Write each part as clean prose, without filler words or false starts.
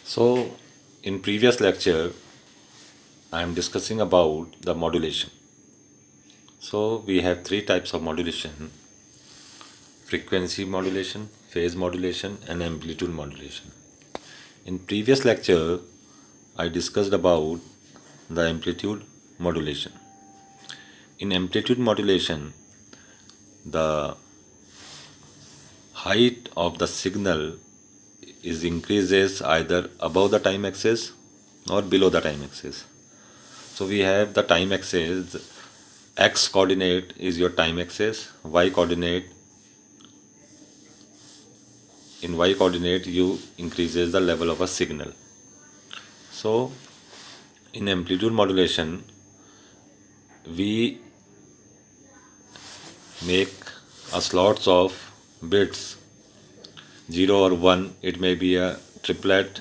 So, in previous lecture, I am discussing about the modulation. So, we have three types of modulation: frequency modulation, phase modulation, and amplitude modulation. In previous lecture, I discussed about the amplitude modulation. In amplitude modulation, the height of the signal is increases either above the time axis or below the time axis. So we have the time axis. X coordinate is your time axis. Y coordinate, in Y coordinate you increases the level of a signal. So in amplitude modulation we make a slots of bits 0 or 1. It may be a triplet,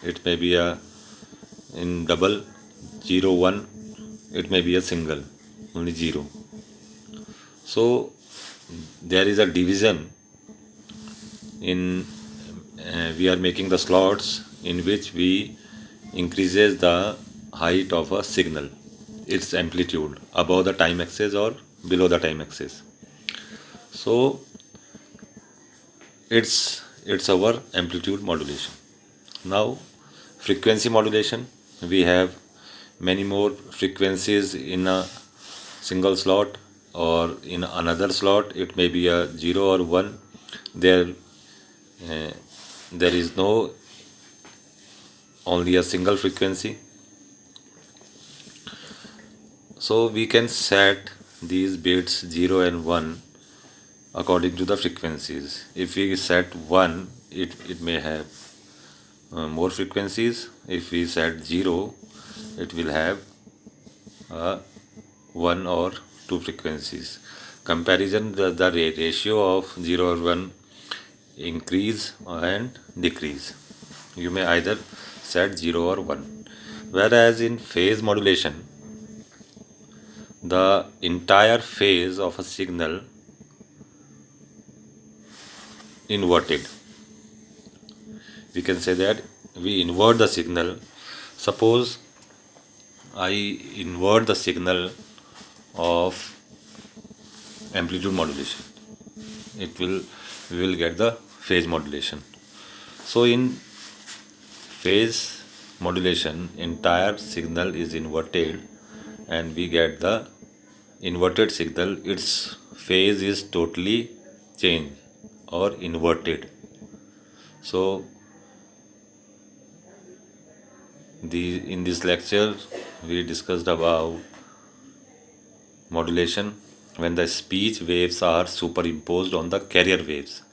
it may be a in double 0 1, it may be a single only 0. So there is a division in we are making the slots in which we increases the height of a signal, its amplitude above the time axis or below the time axis. So it's our amplitude modulation. Now frequency modulation, we have many more frequencies in a single slot or in another slot. It may be a 0 or 1. There there is no only a single frequency. So we can set these bits 0 and 1 according to the frequencies. If we set 1, it may have more frequencies. If we set 0, it will have 1 or 2 frequencies. Comparison, the ratio of 0 or 1 increase and decrease. You may either set 0 or 1. Whereas in phase modulation, the entire phase of a signal inverted. We can say that we invert the signal. Suppose I invert the signal of amplitude modulation, we will get the phase modulation. So in phase modulation, entire signal is inverted and we get the inverted signal. Its phase is totally changed or inverted. So in this lecture we discussed about modulation. When the speech waves are superimposed on the carrier waves,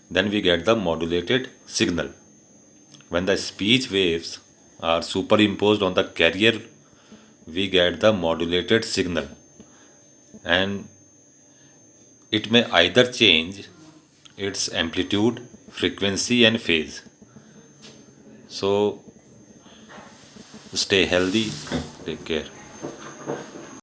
then we get the modulated signal. When the speech waves are superimposed on the carrier, we get the modulated signal, and it may either change its amplitude, frequency and phase. So stay healthy, take care.